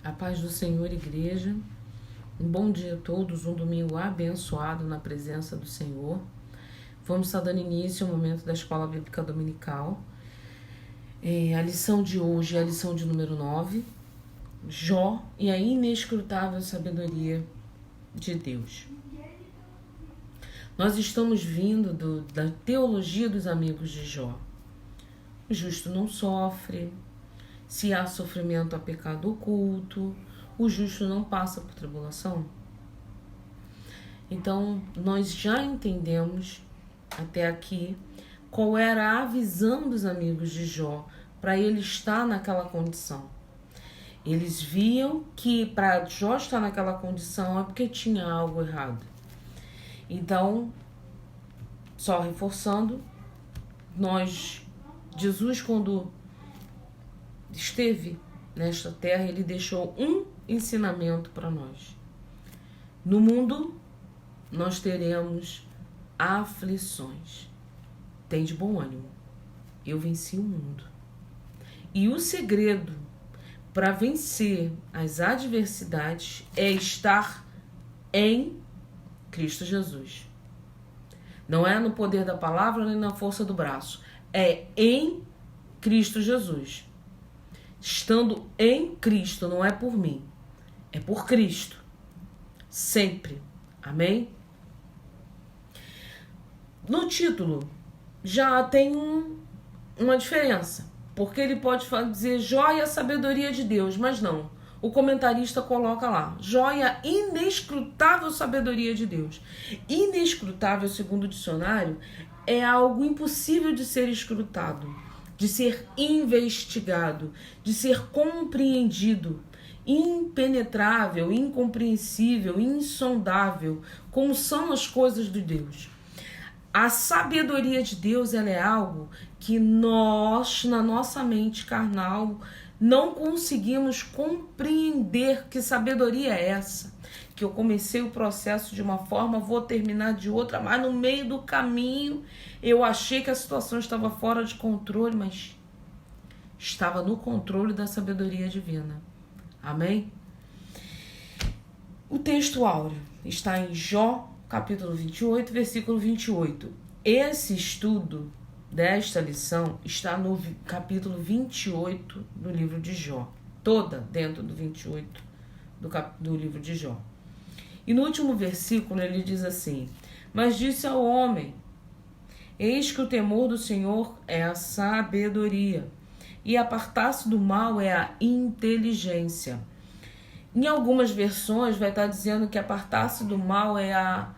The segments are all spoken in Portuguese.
A paz do Senhor, igreja. Um bom dia a todos, um domingo abençoado na presença do Senhor. Vamos estar dando início ao momento da Escola Bíblica Dominical. A lição de hoje é a lição de número 9, Jó e a inescrutável sabedoria de Deus. Nós estamos vindo da teologia dos amigos de Jó. O justo não sofre. Se há sofrimento, há pecado oculto. O justo não passa por tribulação. Então, nós já entendemos até aqui qual era a visão dos amigos de Jó para ele estar naquela condição. Eles viam que para Jó estar naquela condição é porque tinha algo errado. Então, só reforçando, Jesus, quando esteve nesta terra, ele deixou um ensinamento para nós. No mundo, nós teremos aflições. Tem de bom ânimo. Eu venci o mundo. E o segredo para vencer as adversidades é estar em Cristo Jesus. Não é no poder da palavra nem na força do braço. É em Cristo Jesus. Estando em Cristo, não é por mim, é por Cristo. Sempre. Amém? No título já tem uma diferença, porque ele pode dizer Jó e a sabedoria de Deus, mas não. O comentarista coloca lá, Jó e a inescrutável sabedoria de Deus. Inescrutável, segundo o dicionário, é algo impossível de ser escrutado, de ser investigado, de ser compreendido, impenetrável, incompreensível, insondável, como são as coisas de Deus. A sabedoria de Deus, ela é algo que nós, na nossa mente carnal, não conseguimos compreender. Que sabedoria é essa? Que eu comecei o processo de uma forma, vou terminar de outra, mas no meio do caminho eu achei que a situação estava fora de controle, mas estava no controle da sabedoria divina. Amém? O texto áureo está em Jó, capítulo 28, versículo 28. Esse estudo desta lição está no capítulo 28 do livro de Jó. Toda dentro do 28 do livro de Jó. E no último versículo ele diz assim: mas disse ao homem, eis que o temor do Senhor é a sabedoria, e apartar-se do mal é a inteligência. Em algumas versões vai estar dizendo que apartar-se do mal é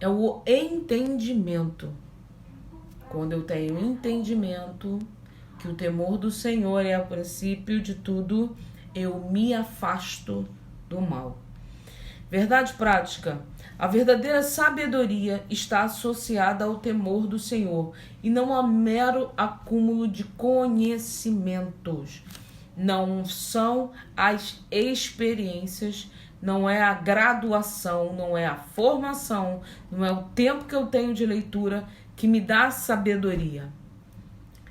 o entendimento. Quando eu tenho entendimento que o temor do Senhor é o princípio de tudo, eu me afasto do mal. Verdade prática. A verdadeira sabedoria está associada ao temor do Senhor e não a mero acúmulo de conhecimentos. Não são as experiências, não é a graduação, não é a formação, não é o tempo que eu tenho de leitura que me dá sabedoria.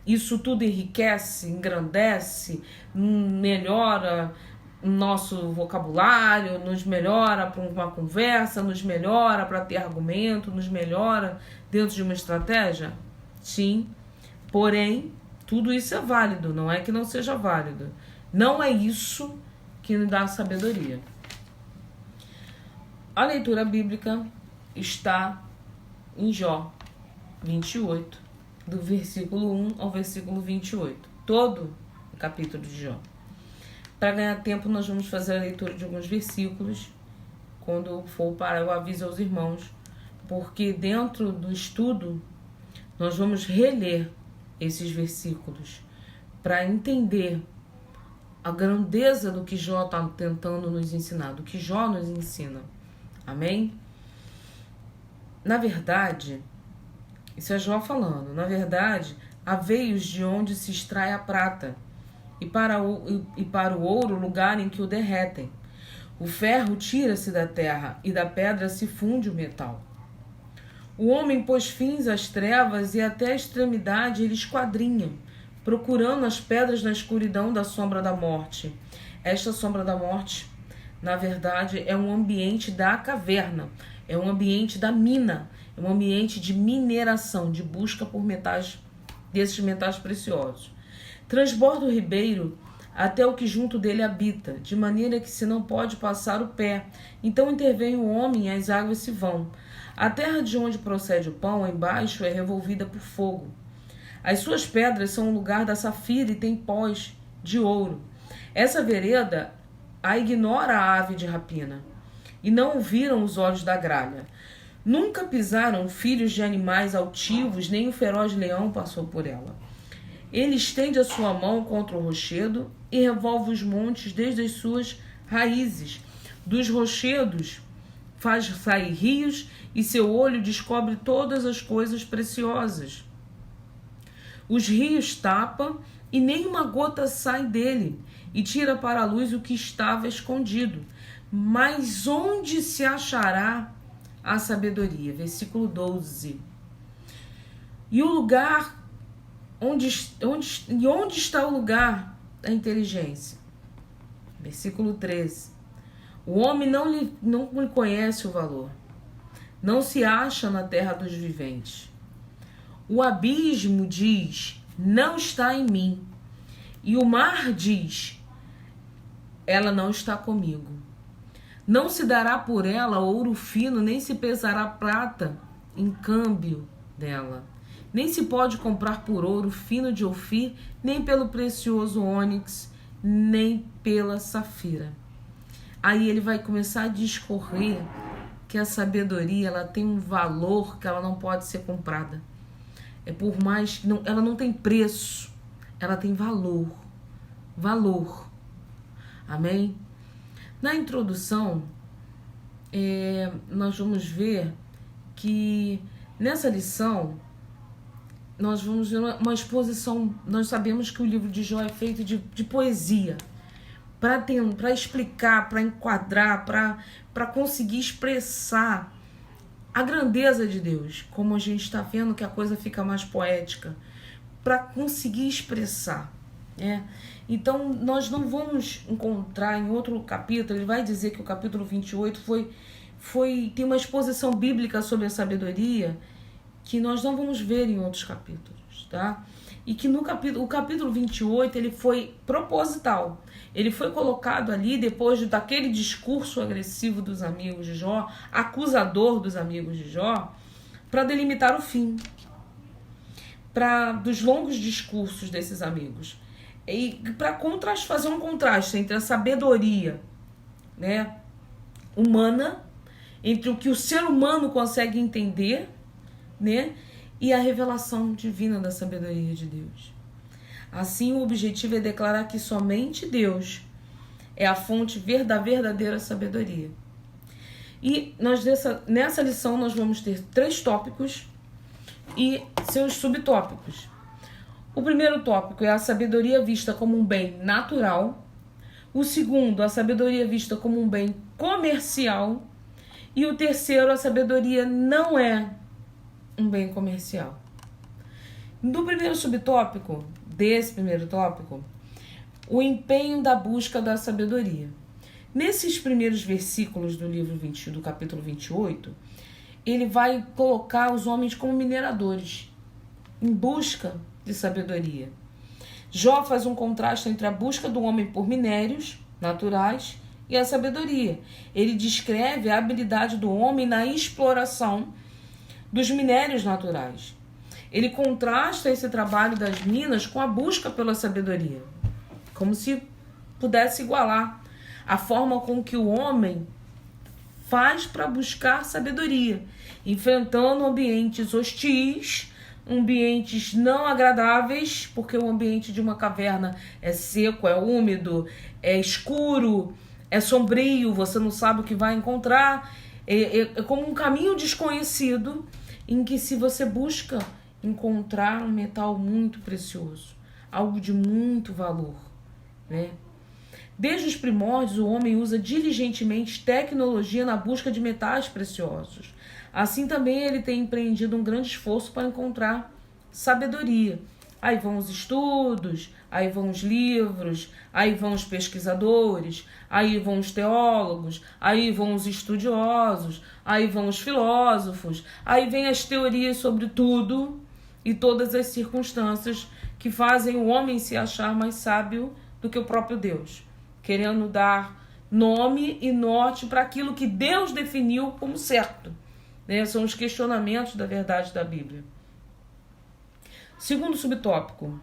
Isso tudo enriquece, engrandece, melhora nosso vocabulário, nos melhora para uma conversa, nos melhora para ter argumento, nos melhora dentro de uma estratégia? Sim, porém, tudo isso é válido, não é que não seja válido. Não é isso que nos dá sabedoria. A leitura bíblica está em Jó 28, do versículo 1 ao versículo 28. Todo o capítulo de Jó. Para ganhar tempo, nós vamos fazer a leitura de alguns versículos. Quando for para, eu aviso aos irmãos, porque dentro do estudo, nós vamos reler esses versículos para entender a grandeza do que Jó está tentando nos ensinar, do que Jó nos ensina. Amém? Na verdade, isso é Jó falando, na verdade, há veios de onde se extrai a prata, e para o ouro, lugar em que o derretem. O ferro tira-se da terra, e da pedra se funde o metal. O homem pôs fins às trevas, e até a extremidade ele esquadrinha, procurando as pedras na escuridão da sombra da morte. Esta sombra da morte, na verdade, é um ambiente da caverna, é um ambiente da mina, é um ambiente de mineração, de busca por metais, desses metais preciosos. Transborda o ribeiro até o que junto dele habita, de maneira que se não pode passar o pé. Então intervém o homem e as águas se vão. A terra de onde procede o pão, embaixo, é revolvida por fogo. As suas pedras são o lugar da safira e tem pós de ouro. Essa vereda a ignora a ave de rapina, e não o viram os olhos da gralha. Nunca pisaram filhos de animais altivos, nem o feroz leão passou por ela. Ele estende a sua mão contra o rochedo e revolve os montes desde as suas raízes. Dos rochedos faz sair rios e seu olho descobre todas as coisas preciosas. Os rios tapam e nem uma gota sai dele, e tira para a luz o que estava escondido. Mas onde se achará a sabedoria? Versículo 12. E o lugar, onde está o lugar da inteligência? Versículo 13. O homem não lhe conhece o valor, não se acha na terra dos viventes. O abismo diz, não está em mim. E o mar diz, ela não está comigo. Não se dará por ela ouro fino, nem se pesará prata em câmbio dela. Nem se pode comprar por ouro fino de Ofir, nem pelo precioso ônix, nem pela safira. Aí ele vai começar a discorrer que a sabedoria ela tem um valor que ela não pode ser comprada. É por mais que ela não tem preço, ela tem valor. Valor. Amém? Na introdução, nós vamos ver que nessa lição nós vamos ver uma exposição. Nós sabemos que o livro de Jó é feito de poesia, para explicar, para enquadrar, para conseguir expressar a grandeza de Deus, como a gente está vendo que a coisa fica mais poética, para conseguir expressar. Então, nós não vamos encontrar em outro capítulo, ele vai dizer que o capítulo 28 tem uma exposição bíblica sobre a sabedoria que nós não vamos ver em outros capítulos, tá? E que o capítulo 28 ele foi proposital. Ele foi colocado ali depois daquele discurso agressivo dos amigos de Jó, acusador dos amigos de Jó, para delimitar o fim, dos longos discursos desses amigos. E para fazer um contraste entre a sabedoria, humana, entre o que o ser humano consegue entender, e a revelação divina da sabedoria de Deus. Assim, o objetivo é declarar que somente Deus é a fonte da verdadeira sabedoria. E nessa lição nós vamos ter 3 tópicos e seus subtópicos. O primeiro tópico é a sabedoria vista como um bem natural. O segundo, a sabedoria vista como um bem comercial. E o terceiro, a sabedoria não é um bem comercial. Desse primeiro tópico, o empenho da busca da sabedoria. Nesses primeiros versículos do capítulo 28, ele vai colocar os homens como mineradores, em busca de sabedoria. Jó faz um contraste entre a busca do homem por minérios naturais e a sabedoria. Ele descreve a habilidade do homem na exploração dos minérios naturais. Ele contrasta esse trabalho das minas com a busca pela sabedoria, como se pudesse igualar a forma com que o homem faz para buscar sabedoria, enfrentando ambientes hostis, ambientes não agradáveis, porque o ambiente de uma caverna é seco, é úmido, é escuro, é sombrio, você não sabe o que vai encontrar, é como um caminho desconhecido, em que se você busca encontrar um metal muito precioso, algo de muito valor, Desde os primórdios, o homem usa diligentemente tecnologia na busca de metais preciosos. Assim também ele tem empreendido um grande esforço para encontrar sabedoria. Aí vão os estudos, aí vão os livros, aí vão os pesquisadores, aí vão os teólogos, aí vão os estudiosos, aí vão os filósofos, aí vem as teorias sobre tudo e todas as circunstâncias que fazem o homem se achar mais sábio do que o próprio Deus, querendo dar nome e norte para aquilo que Deus definiu como certo, né? São os questionamentos da verdade da Bíblia. Segundo subtópico,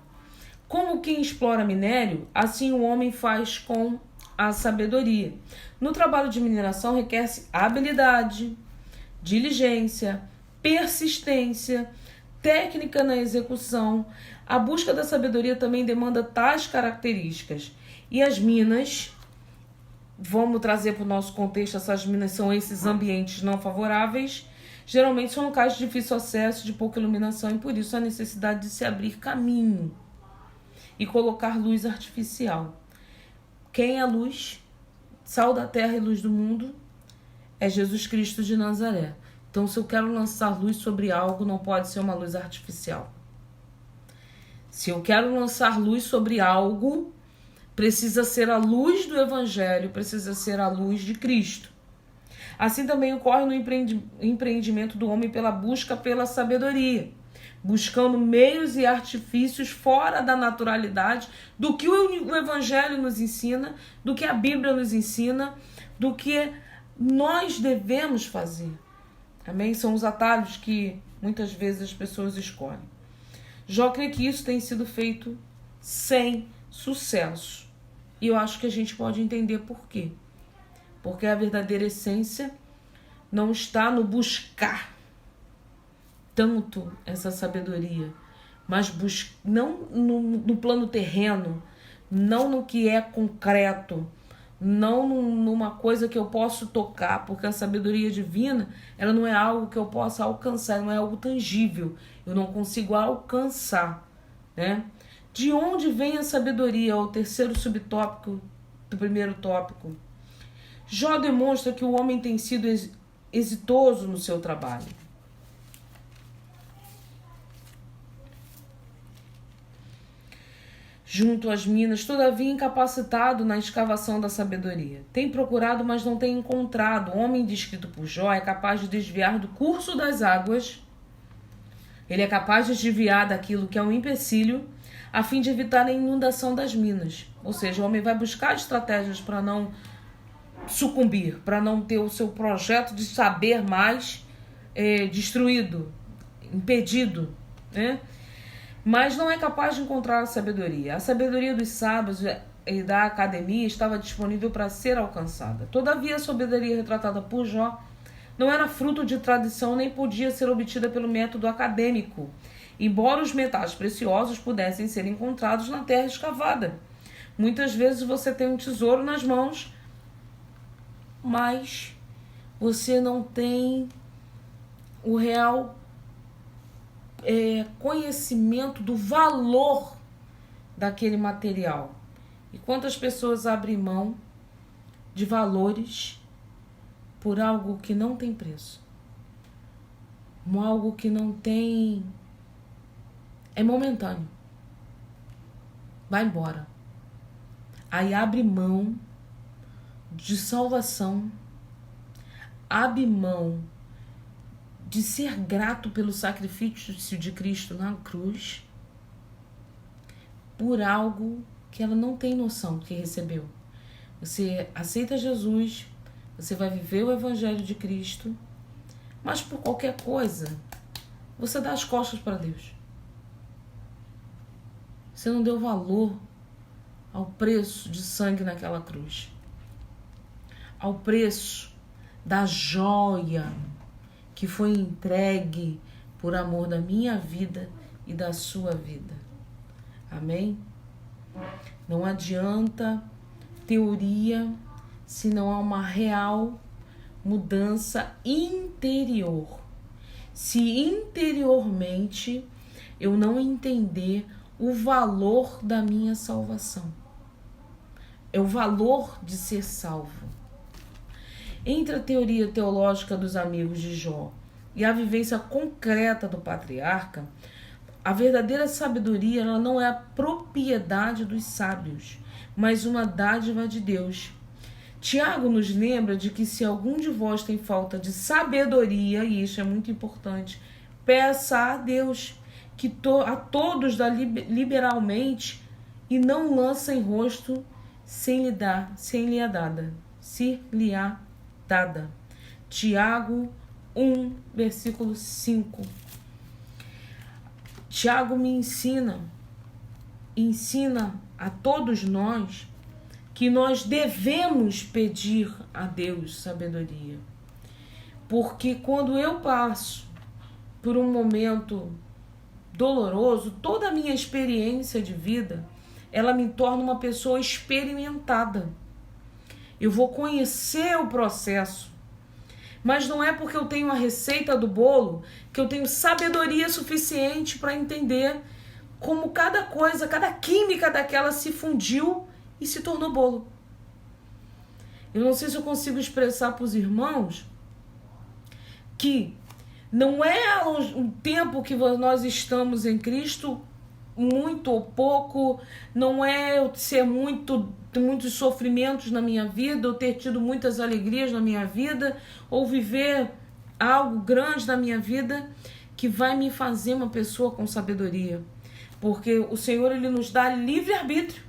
como quem explora minério, assim o homem faz com a sabedoria. No trabalho de mineração requer-se habilidade, diligência, persistência, técnica na execução. A busca da sabedoria também demanda tais características. E as minas, vamos trazer para o nosso contexto, essas minas são esses ambientes não favoráveis, geralmente são locais de difícil acesso, de pouca iluminação, e por isso a necessidade de se abrir caminho e colocar luz artificial. Quem é a luz? Sal da terra e luz do mundo é Jesus Cristo de Nazaré. Então, se eu quero lançar luz sobre algo, não pode ser uma luz artificial. Se eu quero lançar luz sobre algo, precisa ser a luz do Evangelho, precisa ser a luz de Cristo. Assim também ocorre no empreendimento do homem pela busca pela sabedoria, buscando meios e artifícios fora da naturalidade do que o Evangelho nos ensina, do que a Bíblia nos ensina, do que nós devemos fazer. Amém? São os atalhos que muitas vezes as pessoas escolhem. Jó crê que isso tem sido feito sem sucesso. E eu acho que a gente pode entender por quê. Porque a verdadeira essência não está no buscar tanto essa sabedoria, mas não no plano terreno, não no que é concreto, não numa coisa que eu posso tocar, porque a sabedoria divina, ela não é algo que eu possa alcançar, não é algo tangível, eu não consigo alcançar, né? De onde vem a sabedoria? É o terceiro subtópico do primeiro tópico. Jó demonstra que o homem tem sido exitoso no seu trabalho. Junto às minas, todavia incapacitado na escavação da sabedoria. Tem procurado, mas não tem encontrado. O homem descrito por Jó é capaz de desviar do curso das águas. Ele é capaz de desviar daquilo que é um empecilho, a fim de evitar a inundação das minas. Ou seja, o homem vai buscar estratégias para não sucumbir, para não ter o seu projeto de saber mais destruído, impedido, né? Mas não é capaz de encontrar a sabedoria. A sabedoria dos sábios e da academia estava disponível para ser alcançada. Todavia, a sabedoria retratada por Jó não era fruto de tradição nem podia ser obtida pelo método acadêmico, embora os metais preciosos pudessem ser encontrados na terra escavada. Muitas vezes você tem um tesouro nas mãos, mas você não tem o real conhecimento do valor daquele material. E quantas pessoas abrem mão de valores por algo que não tem preço, algo que não tem, é momentâneo, vai embora. Aí abre mão de salvação, abre mão de ser grato pelo sacrifício de Cristo na cruz, por algo que ela não tem noção que recebeu. Você aceita Jesus, você vai viver o Evangelho de Cristo, mas por qualquer coisa, você dá as costas para Deus. Você não deu valor ao preço de sangue naquela cruz, ao preço da joia que foi entregue por amor da minha vida e da sua vida. Amém? Não adianta teoria se não há uma real mudança interior. Se interiormente eu não entender o valor da minha salvação, é o valor de ser salvo. Entre a teoria teológica dos amigos de Jó e a vivência concreta do patriarca, A verdadeira sabedoria, ela não é a propriedade dos sábios, mas uma dádiva de Deus. Tiago nos lembra de que se algum de vós tem falta de sabedoria, e isso é muito importante, peça a Deus, que a todos dá liberalmente, e não lança em rosto sem lhe a dada. Tiago 1, versículo 5. Tiago me ensina a todos nós que nós devemos pedir a Deus sabedoria. Porque quando eu passo por um momento doloroso, toda a minha experiência de vida, ela me torna uma pessoa experimentada. Eu vou conhecer o processo. Mas não é porque eu tenho a receita do bolo que eu tenho sabedoria suficiente para entender como cada coisa, cada química daquela se fundiu e se tornou bolo. Eu não sei se eu consigo expressar para os irmãos que não é o tempo que nós estamos em Cristo, muito ou pouco, não é eu ser muitos sofrimentos na minha vida, ou ter tido muitas alegrias na minha vida, ou viver algo grande na minha vida que vai me fazer uma pessoa com sabedoria. Porque o Senhor, Ele nos dá livre-arbítrio.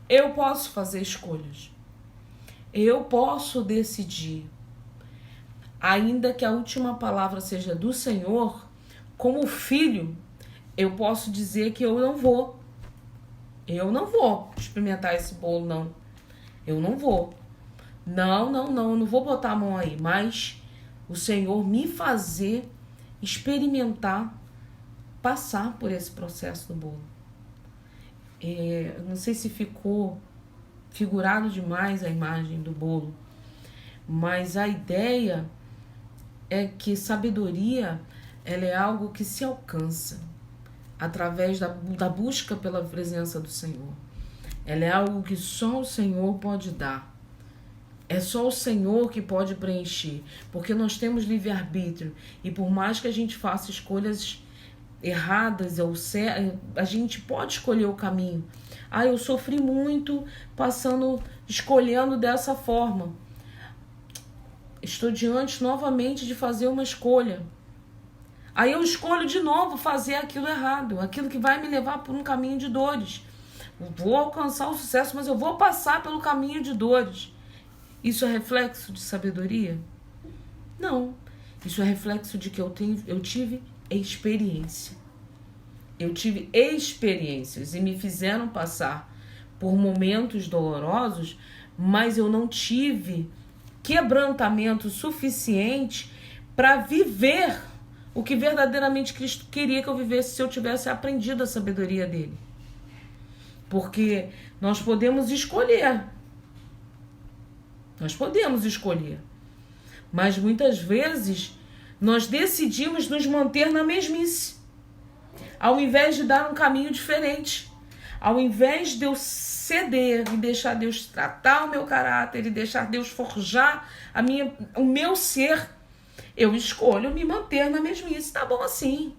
Eu posso fazer escolhas. Eu posso decidir. Ainda que a última palavra seja do Senhor, como filho, eu posso dizer que eu não vou experimentar esse bolo, não. Eu não vou. Não, eu não vou botar a mão aí. Mas o Senhor me fazer experimentar, passar por esse processo do bolo. Não sei se ficou figurado demais a imagem do bolo, mas a ideia é que sabedoria, ela é algo que se alcança através da busca pela presença do Senhor. Ela é algo que só o Senhor pode dar. É só o Senhor que pode preencher, porque nós temos livre-arbítrio, e por mais que a gente faça escolhas erradas, a gente pode escolher o caminho. Eu sofri muito escolhendo dessa forma. Estou diante novamente de fazer uma escolha. Aí eu escolho de novo fazer aquilo errado, aquilo que vai me levar por um caminho de dores. Eu vou alcançar o sucesso, mas eu vou passar pelo caminho de dores. Isso é reflexo de sabedoria? Não. Isso é reflexo de que eu tive experiência. Eu tive experiências e me fizeram passar por momentos dolorosos, mas eu não tive quebrantamento suficiente para viver o que verdadeiramente Cristo queria que eu vivesse se eu tivesse aprendido a sabedoria dele. Porque nós podemos escolher. Mas muitas vezes nós decidimos nos manter na mesmice, ao invés de dar um caminho diferente. Ao invés de eu ceder e deixar Deus tratar o meu caráter e deixar Deus forjar o meu ser, eu escolho me manter na mesmice. Tá bom assim.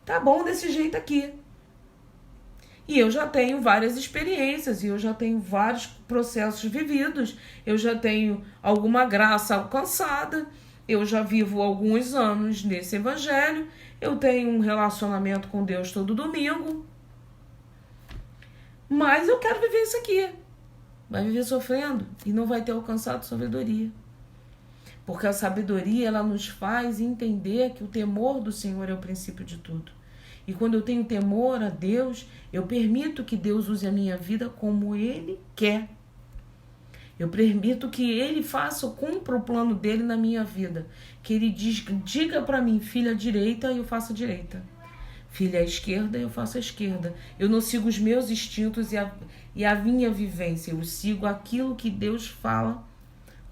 Tá bom desse jeito aqui. E eu já tenho várias experiências, e eu já tenho vários processos vividos, eu já tenho alguma graça alcançada, eu já vivo alguns anos nesse evangelho, eu tenho um relacionamento com Deus todo domingo, mas eu quero viver isso aqui. Vai viver sofrendo e não vai ter alcançado sabedoria. Porque a sabedoria, ela nos faz entender que o temor do Senhor é o princípio de tudo. E quando eu tenho temor a Deus, eu permito que Deus use a minha vida como Ele quer. Eu permito que Ele cumpra o plano dele na minha vida. Que Ele diga para mim, filha à direita, eu faço a direita. Filha à esquerda, eu faço a esquerda. Eu não sigo os meus instintos e a minha vivência. Eu sigo aquilo que Deus fala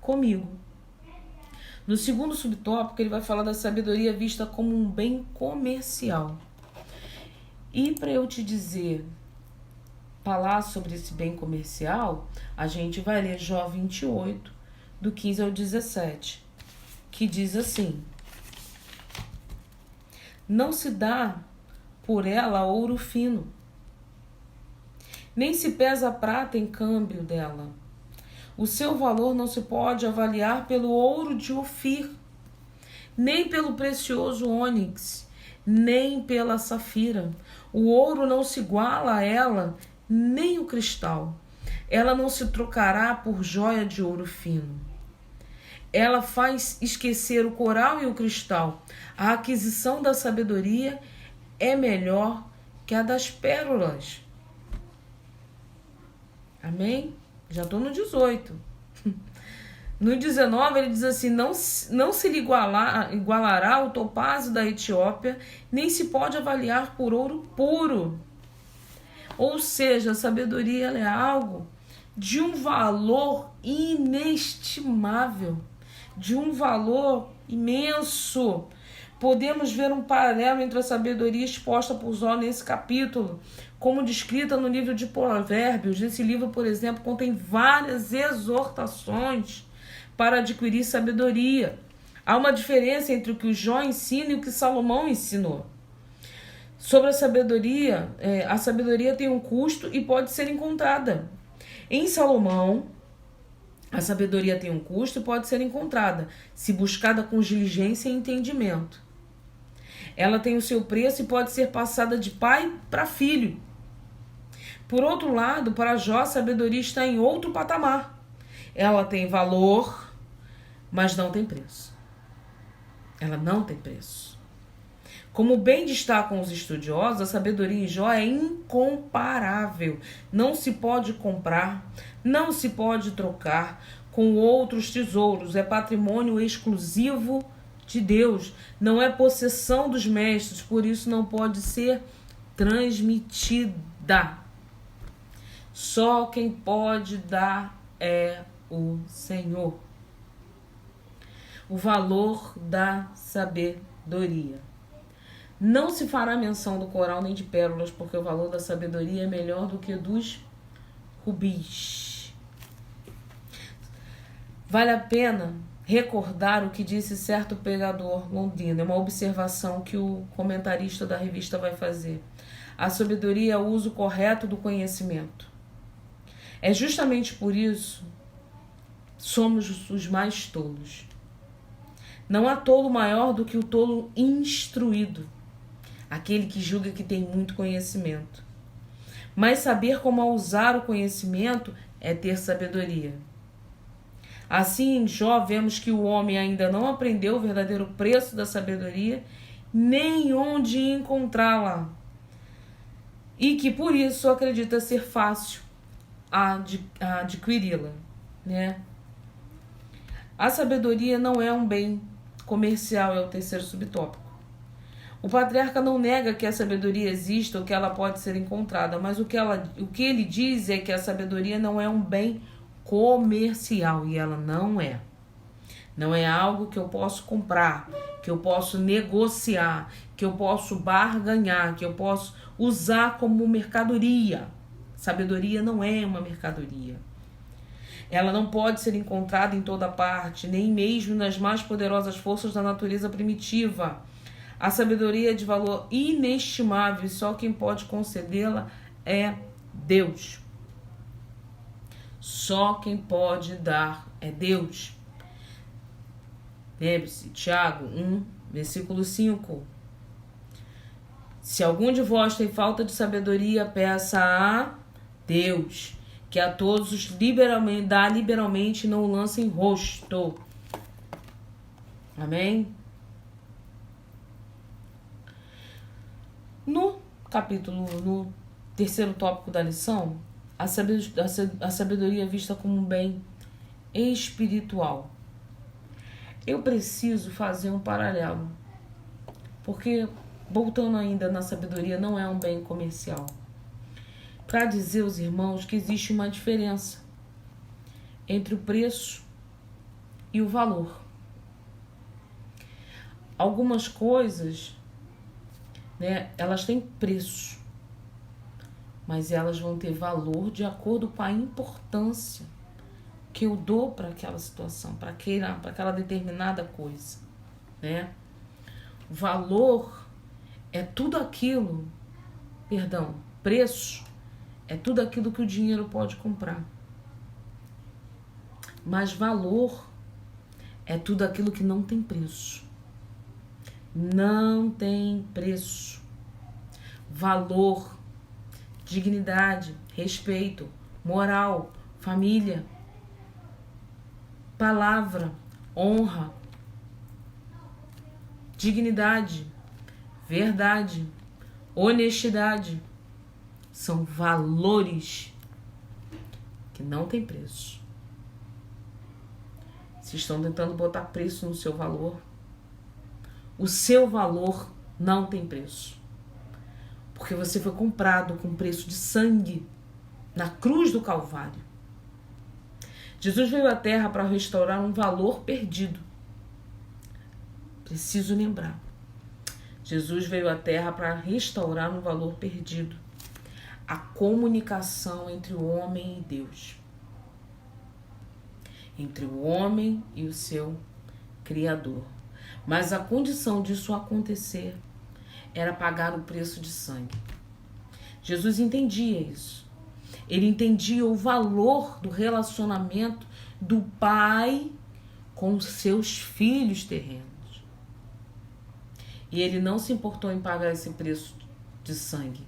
comigo. No segundo subtópico, ele vai falar da sabedoria vista como um bem comercial. E para eu te falar sobre esse bem comercial, a gente vai ler Jó 28, do 15 ao 17, que diz assim: Não se dá por ela ouro fino. Nem se pesa a prata em câmbio dela. O seu valor não se pode avaliar pelo ouro de Ofir, nem pelo precioso ônix, nem pela safira. O ouro não se iguala a ela, nem o cristal. Ela não se trocará por joia de ouro fino. Ela faz esquecer o coral e o cristal. A aquisição da sabedoria é melhor que a das pérolas. Amém? Já estou no 18. No 19 ele diz assim, não se lhe igualará o topázio da Etiópia, nem se pode avaliar por ouro puro. Ou seja, a sabedoria ela é algo de um valor inestimável, de um valor imenso. Podemos ver um paralelo entre a sabedoria exposta por Jó nesse capítulo, como descrita no livro de Provérbios. Esse livro, por exemplo, contém várias exortações para adquirir sabedoria. Há uma diferença entre o que o Jó ensina e o que Salomão ensinou. Sobre a sabedoria tem um custo e pode ser encontrada. Em Salomão, a sabedoria tem um custo e pode ser encontrada, se buscada com diligência e entendimento. Ela tem o seu preço e pode ser passada de pai para filho. Por outro lado, para Jó, a sabedoria está em outro patamar. Ela tem valor, mas não tem preço. Ela não tem preço. Como bem destacam os estudiosos, a sabedoria em Jó é incomparável. Não se pode comprar, não se pode trocar com outros tesouros. É patrimônio exclusivo de Deus. Não é possessão dos mestres, por isso não pode ser transmitida. Só quem pode dar é o Senhor. O valor da sabedoria. Não se fará menção do coral nem de pérolas, porque o valor da sabedoria é melhor do que dos rubis. Vale a pena recordar o que disse certo pregador londrino. É uma observação que o comentarista da revista vai fazer. A sabedoria é o uso correto do conhecimento. É justamente por isso somos os mais tolos. Não há tolo maior do que o tolo instruído, aquele que julga que tem muito conhecimento. Mas saber como usar o conhecimento é ter sabedoria. Assim, em Jó, vemos que o homem ainda não aprendeu o verdadeiro preço da sabedoria, nem onde encontrá-la. E que, por isso, acredita ser fácil adquiri-la, né? A sabedoria não é um bem comercial, é o terceiro subtópico. O patriarca não nega que a sabedoria exista ou que ela pode ser encontrada, mas o que ele diz é que a sabedoria não é um bem comercial, e ela não é. Não é algo que eu posso comprar, que eu posso negociar, que eu posso barganhar, que eu posso usar como mercadoria. Sabedoria não é uma mercadoria. Ela não pode ser encontrada em toda parte, nem mesmo nas mais poderosas forças da natureza primitiva. A sabedoria é de valor inestimável e só quem pode concedê-la é Deus. Só quem pode dar é Deus. Lembre-se, Tiago 1, versículo 5. Se algum de vós tem falta de sabedoria, peça a Deus, que a todos dá liberalmente e não o lança em rosto. Amém? No terceiro tópico da lição, a sabedoria é vista como um bem espiritual. Eu preciso fazer um paralelo, porque, voltando ainda na sabedoria, não é um bem comercial. Para dizer aos irmãos que existe uma diferença entre o preço e o valor. Algumas coisas, né, elas têm preço, mas elas vão ter valor de acordo com a importância que eu dou para aquela situação, para aquela determinada coisa, né? O valor é tudo aquilo, preço é tudo aquilo que o dinheiro pode comprar. Mas valor é tudo aquilo que não tem preço. Não tem preço. Valor, dignidade, respeito, moral, família, palavra, honra, dignidade, verdade, honestidade, são valores que não têm preço. Se estão tentando botar preço no seu valor, o seu valor não tem preço. Porque você foi comprado com preço de sangue na cruz do Calvário. Jesus veio à Terra para restaurar um valor perdido. Preciso lembrar. Jesus veio à Terra para restaurar um valor perdido. A comunicação entre o homem e Deus. Entre o homem e o seu Criador. Mas a condição disso acontecer era pagar o preço de sangue. Jesus entendia isso. Ele entendia o valor do relacionamento do Pai com seus filhos terrenos. E ele não se importou em pagar esse preço de sangue,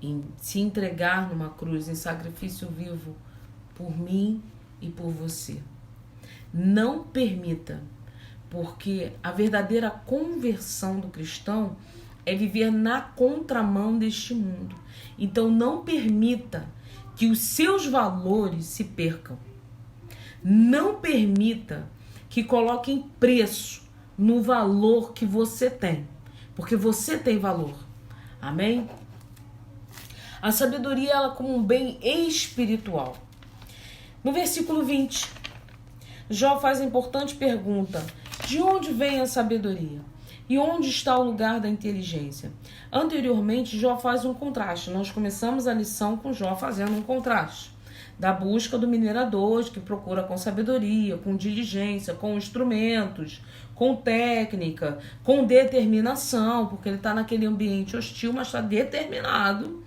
em se entregar numa cruz, em sacrifício vivo por mim e por você. Não permita, porque a verdadeira conversão do cristão é viver na contramão deste mundo. Então não permita que os seus valores se percam. Não permita que coloquem preço no valor que você tem, porque você tem valor. Amém? A sabedoria, ela como um bem espiritual. No versículo 20, Jó faz a importante pergunta: de onde vem a sabedoria? E onde está o lugar da inteligência? Anteriormente, Jó faz um contraste. Nós começamos a lição com Jó fazendo um contraste da busca do minerador, que procura com sabedoria, com diligência, com instrumentos, com técnica, com determinação, porque ele está naquele ambiente hostil, mas está determinado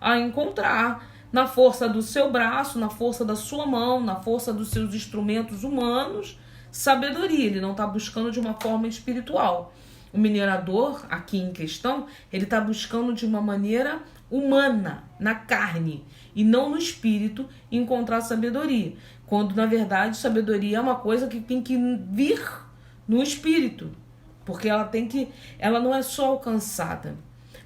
a encontrar na força do seu braço, na força da sua mão, na força dos seus instrumentos humanos, sabedoria. Ele não está buscando de uma forma espiritual. O minerador, aqui em questão, ele está buscando de uma maneira humana, na carne, e não no espírito, encontrar sabedoria. Quando, na verdade, sabedoria é uma coisa que tem que vir no espírito, porque ela não é só alcançada.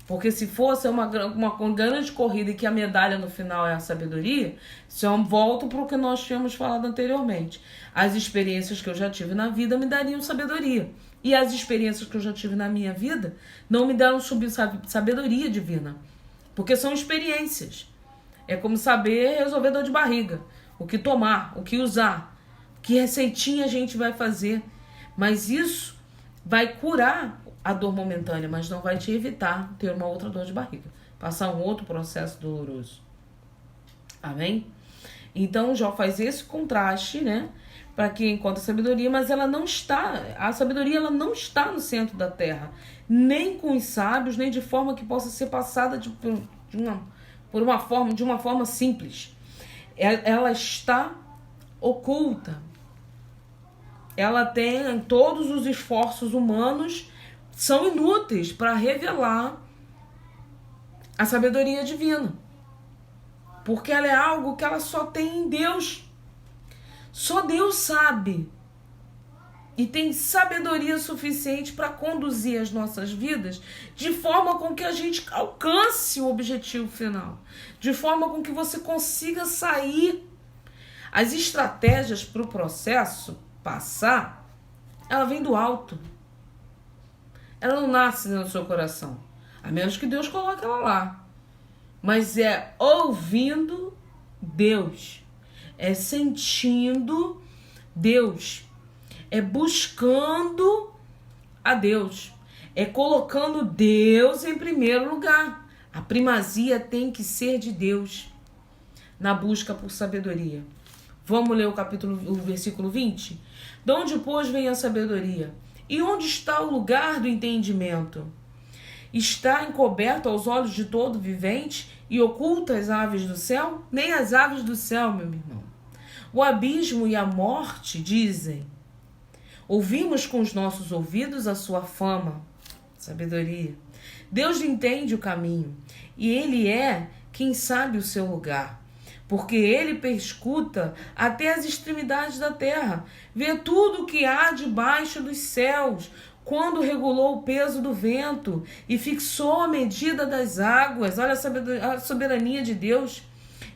Porque se fosse uma grande corrida e que a medalha no final é a sabedoria, se eu volto para o que nós tínhamos falado anteriormente. As experiências que eu já tive na vida me dariam sabedoria. E as experiências que eu já tive na minha vida não me deram sabedoria divina. Porque são experiências. É como saber resolver dor de barriga. O que tomar, o que usar, que receitinha a gente vai fazer. Mas isso vai curar a dor momentânea, mas não vai te evitar ter uma outra dor de barriga. Passar um outro processo doloroso. Amém? Então, Jó faz esse contraste, né? Para que encontre sabedoria, mas a sabedoria ela não está no centro da terra, nem com os sábios, nem de forma que possa ser passada de uma forma simples. Ela está oculta. Ela tem todos os esforços humanos são inúteis para revelar a sabedoria divina. Porque ela é algo que ela só tem em Deus. Só Deus sabe. E tem sabedoria suficiente para conduzir as nossas vidas de forma com que a gente alcance o objetivo final. De forma com que você consiga sair. As estratégias para o processo passar, ela vem do alto. Ela não nasce no seu coração. A menos que Deus coloque ela lá. Mas é ouvindo Deus. É sentindo Deus. É buscando a Deus. É colocando Deus em primeiro lugar. A primazia tem que ser de Deus na busca por sabedoria. Vamos ler o versículo 20? De onde, pois, vem a sabedoria? E onde está o lugar do entendimento? está encoberto aos olhos de todo vivente e oculta as aves do céu? Nem as aves do céu, meu irmão. O abismo e a morte dizem: ouvimos com os nossos ouvidos a sua fama. Sabedoria. Deus entende o caminho e Ele é quem sabe o seu lugar, porque Ele perscruta até as extremidades da terra, vê tudo o que há debaixo dos céus. Quando regulou o peso do vento e fixou a medida das águas, olha a soberania de Deus.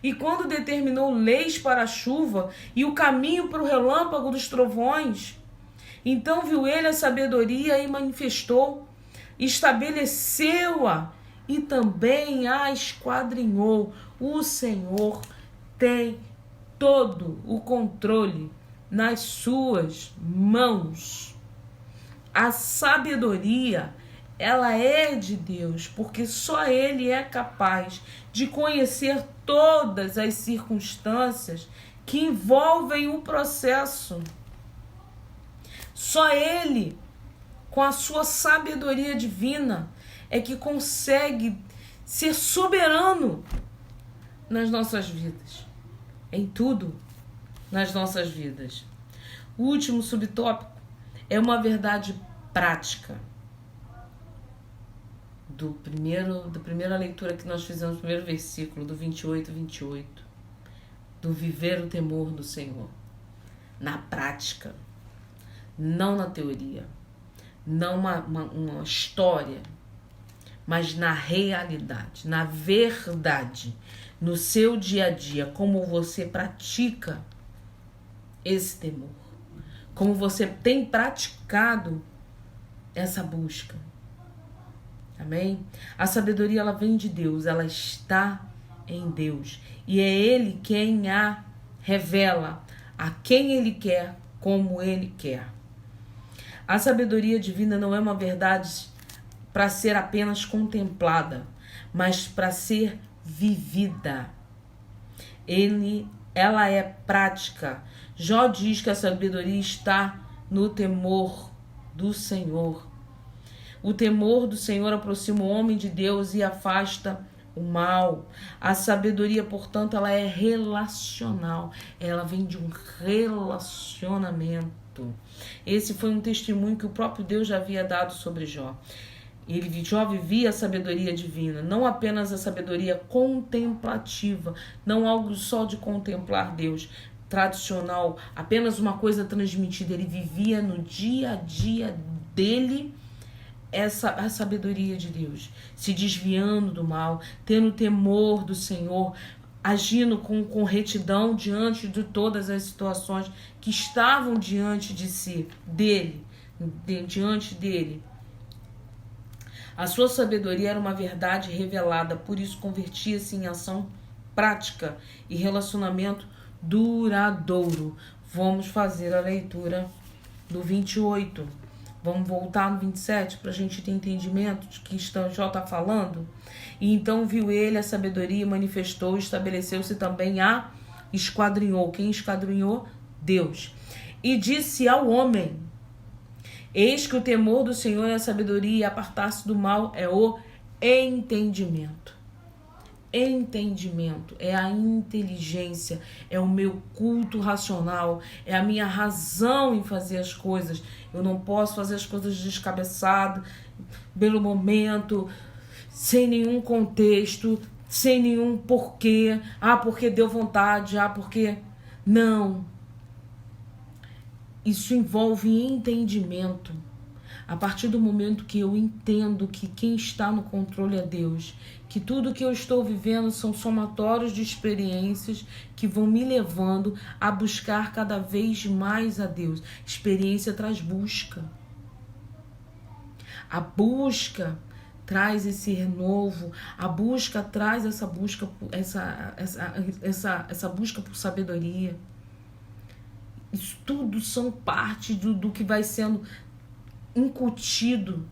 E quando determinou leis para a chuva e o caminho para o relâmpago dos trovões, então viu ele a sabedoria e manifestou, estabeleceu-a e também a esquadrinhou. O Senhor tem todo o controle nas suas mãos. A sabedoria, ela é de Deus, porque só Ele é capaz de conhecer todas as circunstâncias que envolvem o processo. Só Ele, com a sua sabedoria divina, é que consegue ser soberano nas nossas vidas, em tudo nas nossas vidas. O último subtópico é uma verdade prática da primeira leitura que nós fizemos, no primeiro versículo, do 28, do viver o temor do Senhor, na prática, não na teoria, não uma história, mas na realidade, na verdade, no seu dia a dia, como você pratica esse temor, como você tem praticado essa busca. Amém? A sabedoria, ela vem de Deus, ela está em Deus. E é Ele quem a revela a quem Ele quer, como Ele quer. A sabedoria divina não é uma verdade para ser apenas contemplada, mas para ser vivida. Ela é prática. Jó diz que a sabedoria está no temor do Senhor. O temor do Senhor aproxima o homem de Deus e afasta o mal. A sabedoria, portanto, ela é relacional. Ela vem de um relacionamento. Esse foi um testemunho que o próprio Deus já havia dado sobre Jó. Jó vivia a sabedoria divina, não apenas a sabedoria contemplativa, não algo só de contemplar Deus, tradicional, apenas uma coisa transmitida. Ele vivia no dia a dia dele a sabedoria de Deus, se desviando do mal, tendo temor do Senhor, agindo com retidão diante de todas as situações que estavam diante de si, diante dele. A sua sabedoria era uma verdade revelada, por isso convertia-se em ação prática e relacionamento duradouro. Vamos fazer a leitura do 28. Vamos voltar no 27 para a gente ter entendimento de que Jó está falando. E então viu ele a sabedoria, manifestou, estabeleceu-se também a esquadrinhou. Quem esquadrinhou? Deus. E disse ao homem: eis que o temor do Senhor é a sabedoria, e apartar-se do mal é o entendimento. Entendimento é a inteligência, é o meu culto racional, é a minha razão em fazer as coisas. Eu não posso fazer as coisas descabeçado, pelo momento, sem nenhum contexto, sem nenhum porquê. Porque deu vontade, porque... Não. Isso envolve entendimento. A partir do momento que eu entendo que quem está no controle é Deus, que tudo que eu estou vivendo são somatórios de experiências que vão me levando a buscar cada vez mais a Deus. Experiência traz busca. A busca traz esse renovo, a busca traz essa busca por sabedoria. Isso tudo são parte do que vai sendo incutido,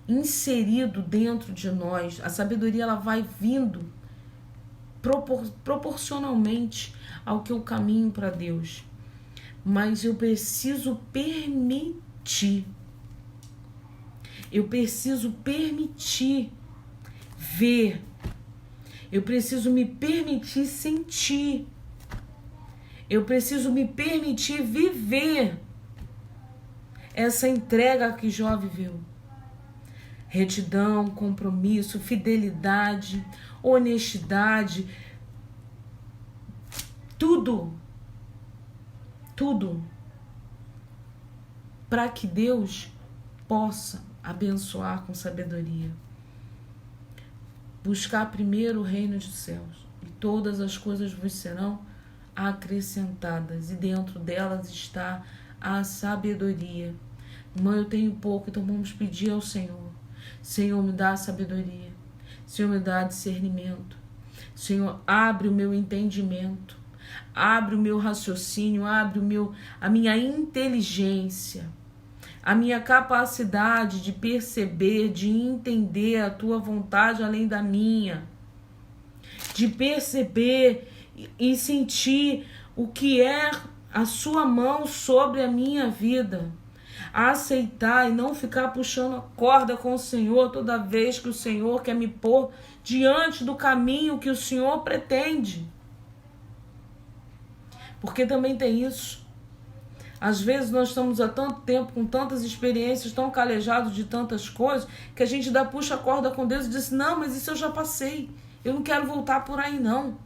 inserido dentro de nós. A sabedoria, ela vai vindo proporcionalmente ao que eu caminho para Deus. Mas eu preciso permitir. Eu preciso permitir ver. Eu preciso me permitir sentir. Eu preciso me permitir viver essa entrega que Jó viveu. Retidão, compromisso, fidelidade, honestidade, tudo para que Deus possa abençoar com sabedoria. Buscar primeiro o reino dos céus, e todas as coisas vos serão acrescentadas, e dentro delas está a sabedoria. Irmã, eu tenho pouco, então vamos pedir ao Senhor. Senhor, me dá sabedoria. Senhor, me dá discernimento. Senhor, abre o meu entendimento. Abre o meu raciocínio, abre a minha inteligência, a minha capacidade de perceber, de entender a tua vontade além da minha, de perceber e sentir o que é a sua mão sobre a minha vida, a aceitar e não ficar puxando a corda com o Senhor toda vez que o Senhor quer me pôr diante do caminho que o Senhor pretende. Porque também tem isso. Às vezes nós estamos há tanto tempo, com tantas experiências, tão calejados de tantas coisas, que a gente dá puxa a corda com Deus e diz, não, mas isso eu já passei. Eu não quero voltar por aí, não.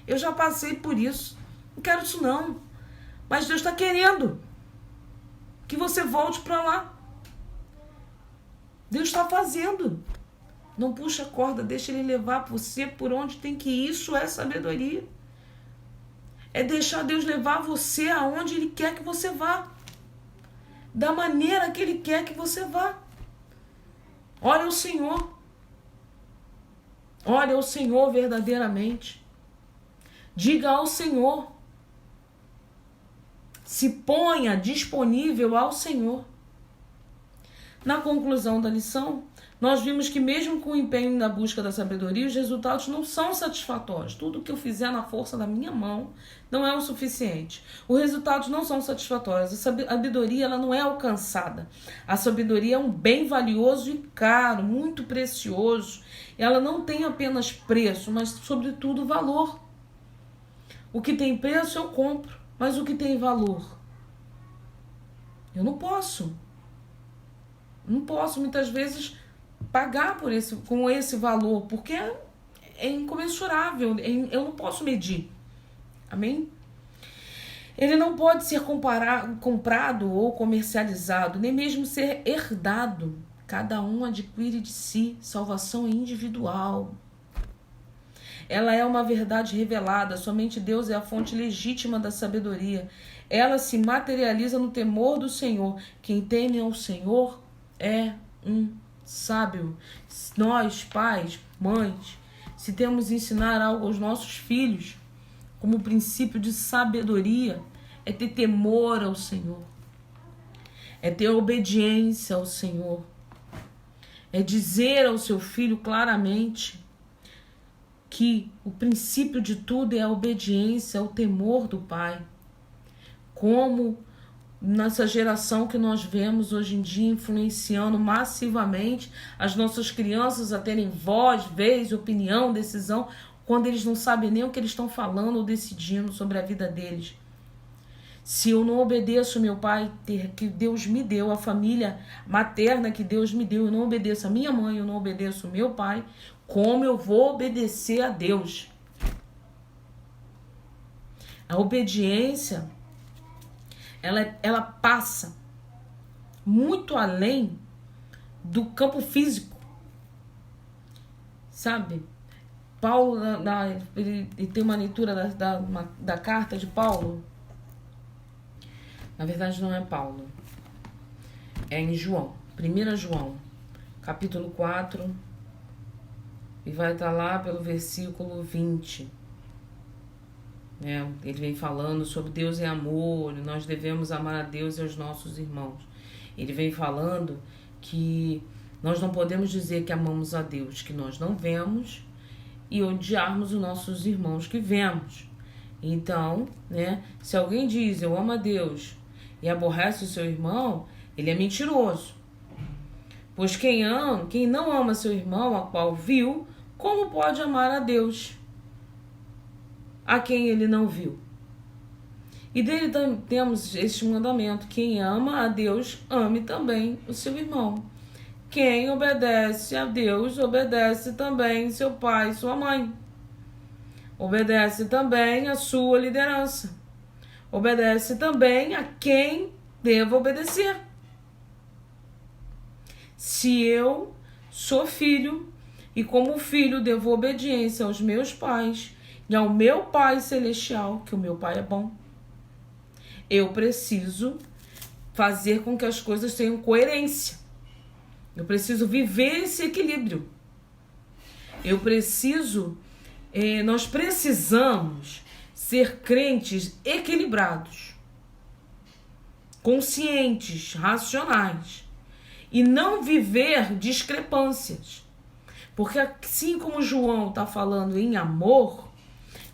Eu já passei por isso. Não quero isso, não. Mas Deus está querendo que você volte para lá. Deus está fazendo. Não puxa a corda, deixa Ele levar você por onde tem que ir. Isso é sabedoria. É deixar Deus levar você aonde Ele quer que você vá. Da maneira que Ele quer que você vá. Ore ao Senhor. Ore ao Senhor verdadeiramente. Diga ao Senhor. Se ponha disponível ao Senhor. Na conclusão da lição, nós vimos que mesmo com o empenho na busca da sabedoria, os resultados não são satisfatórios. Tudo que eu fizer na força da minha mão não é o suficiente. Os resultados não são satisfatórios. A sabedoria ela não é alcançada. A sabedoria é um bem valioso e caro, muito precioso. Ela não tem apenas preço, mas sobretudo valor. O que tem preço eu compro, mas o que tem valor? Eu não posso. Não posso muitas vezes pagar com esse valor, porque é incomensurável, eu não posso medir. Amém? Ele não pode ser comprado ou comercializado, nem mesmo ser herdado. Cada um adquire de si, salvação individual. Ela é uma verdade revelada, somente Deus é a fonte legítima da sabedoria. Ela se materializa no temor do Senhor. Quem teme ao Senhor é um sábio. Nós, pais, mães, se temos que ensinar algo aos nossos filhos, como princípio de sabedoria, é ter temor ao Senhor, é ter obediência ao Senhor, é dizer ao seu filho claramente que o princípio de tudo é a obediência ao temor do Pai. Como nessa geração que nós vemos hoje em dia influenciando massivamente as nossas crianças a terem voz, vez, opinião, decisão, quando eles não sabem nem o que eles estão falando ou decidindo sobre a vida deles. Se eu não obedeço meu pai, que Deus me deu, a família materna que Deus me deu, eu não obedeço a minha mãe, eu não obedeço o meu pai, como eu vou obedecer a Deus? A obediência ela passa muito além do campo físico, sabe? Paulo, ele tem uma leitura da carta de Paulo. Na verdade não é Paulo, é em João, 1 João, capítulo 4, e vai estar lá pelo versículo 20. Ele vem falando sobre Deus é amor, nós devemos amar a Deus e aos nossos irmãos. Ele vem falando que nós não podemos dizer que amamos a Deus que nós não vemos e odiarmos os nossos irmãos que vemos. Então, se alguém diz eu amo a Deus e aborrece o seu irmão, ele é mentiroso. Pois quem não ama seu irmão, a qual viu, como pode amar a Deus, a quem ele não viu? E dele temos este mandamento: quem ama a Deus, ame também o seu irmão. Quem obedece a Deus, obedece também seu pai e sua mãe. Obedece também a sua liderança. Obedece também a quem deva obedecer. Se eu sou filho e como filho devo obediência aos meus pais e ao meu Pai Celestial, que o meu Pai é bom, eu preciso fazer com que as coisas tenham coerência. Eu preciso viver esse equilíbrio. Nós precisamos ser crentes equilibrados, conscientes, racionais, e não viver discrepâncias. Porque assim como João está falando em amor,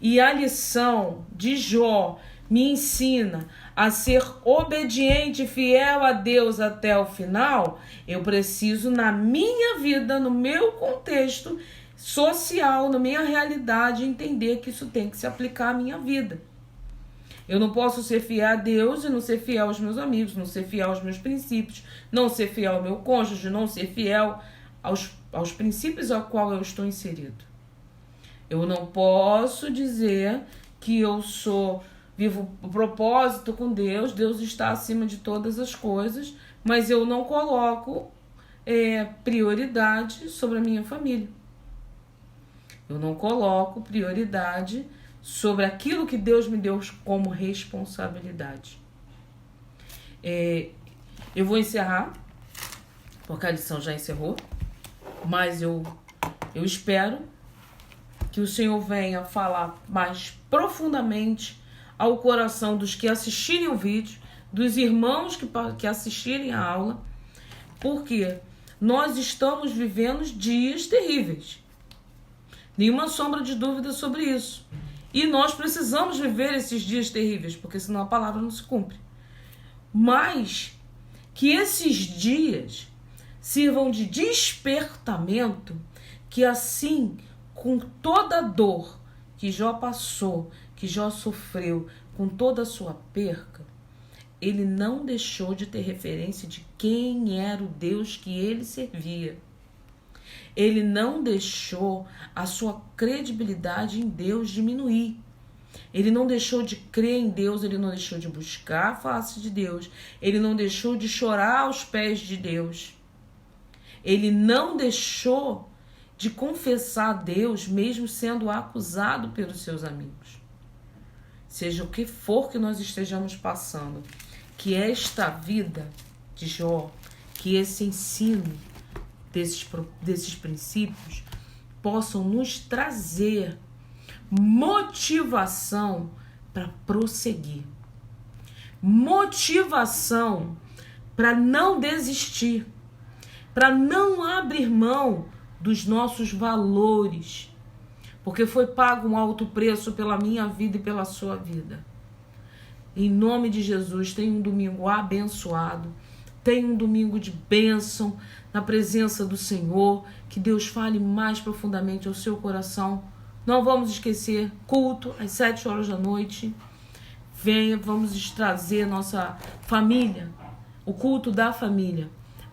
e a lição de Jó me ensina a ser obediente e fiel a Deus até o final, eu preciso, na minha vida, no meu contexto social, na minha realidade, entender que isso tem que se aplicar à minha vida. Eu não posso ser fiel a Deus e não ser fiel aos meus amigos, não ser fiel aos meus princípios, não ser fiel ao meu cônjuge, não ser fiel aos princípios ao qual eu estou inserido. Eu não posso dizer que eu vivo o propósito com Deus, Deus está acima de todas as coisas, mas eu não coloco prioridade sobre a minha família. Eu não coloco prioridade sobre aquilo que Deus me deu como responsabilidade. Eu vou encerrar, porque a lição já encerrou, mas eu espero que o Senhor venha falar mais profundamente ao coração dos que assistirem o vídeo, dos irmãos que assistirem a aula, porque nós estamos vivendo dias terríveis. Nenhuma sombra de dúvida sobre isso. E nós precisamos viver esses dias terríveis, porque senão a palavra não se cumpre. Mas que esses dias sirvam de despertamento, que assim, com toda a dor que Jó passou, que Jó sofreu, com toda a sua perca, ele não deixou de ter referência de quem era o Deus que ele servia. Ele não deixou a sua credibilidade em Deus diminuir. Ele não deixou de crer em Deus, ele não deixou de buscar a face de Deus, ele não deixou de chorar aos pés de Deus. Ele não deixou de confessar a Deus, mesmo sendo acusado pelos seus amigos. Seja o que for que nós estejamos passando, que esta vida de Jó, que esse ensino desses princípios possam nos trazer motivação para prosseguir, motivação para não desistir, para não abrir mão dos nossos valores, porque foi pago um alto preço pela minha vida e pela sua vida. Em nome de Jesus, tenha um domingo abençoado, tenha um domingo de bênção na presença do Senhor, que Deus fale mais profundamente ao seu coração. Não vamos esquecer, culto às 7h da noite. Venha, vamos trazer nossa família, o culto da família,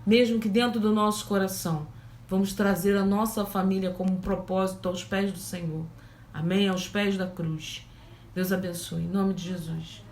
mesmo que dentro do nosso coração. Vamos trazer a nossa família como um propósito aos pés do Senhor. Amém? Aos pés da cruz. Deus abençoe. Em nome de Jesus.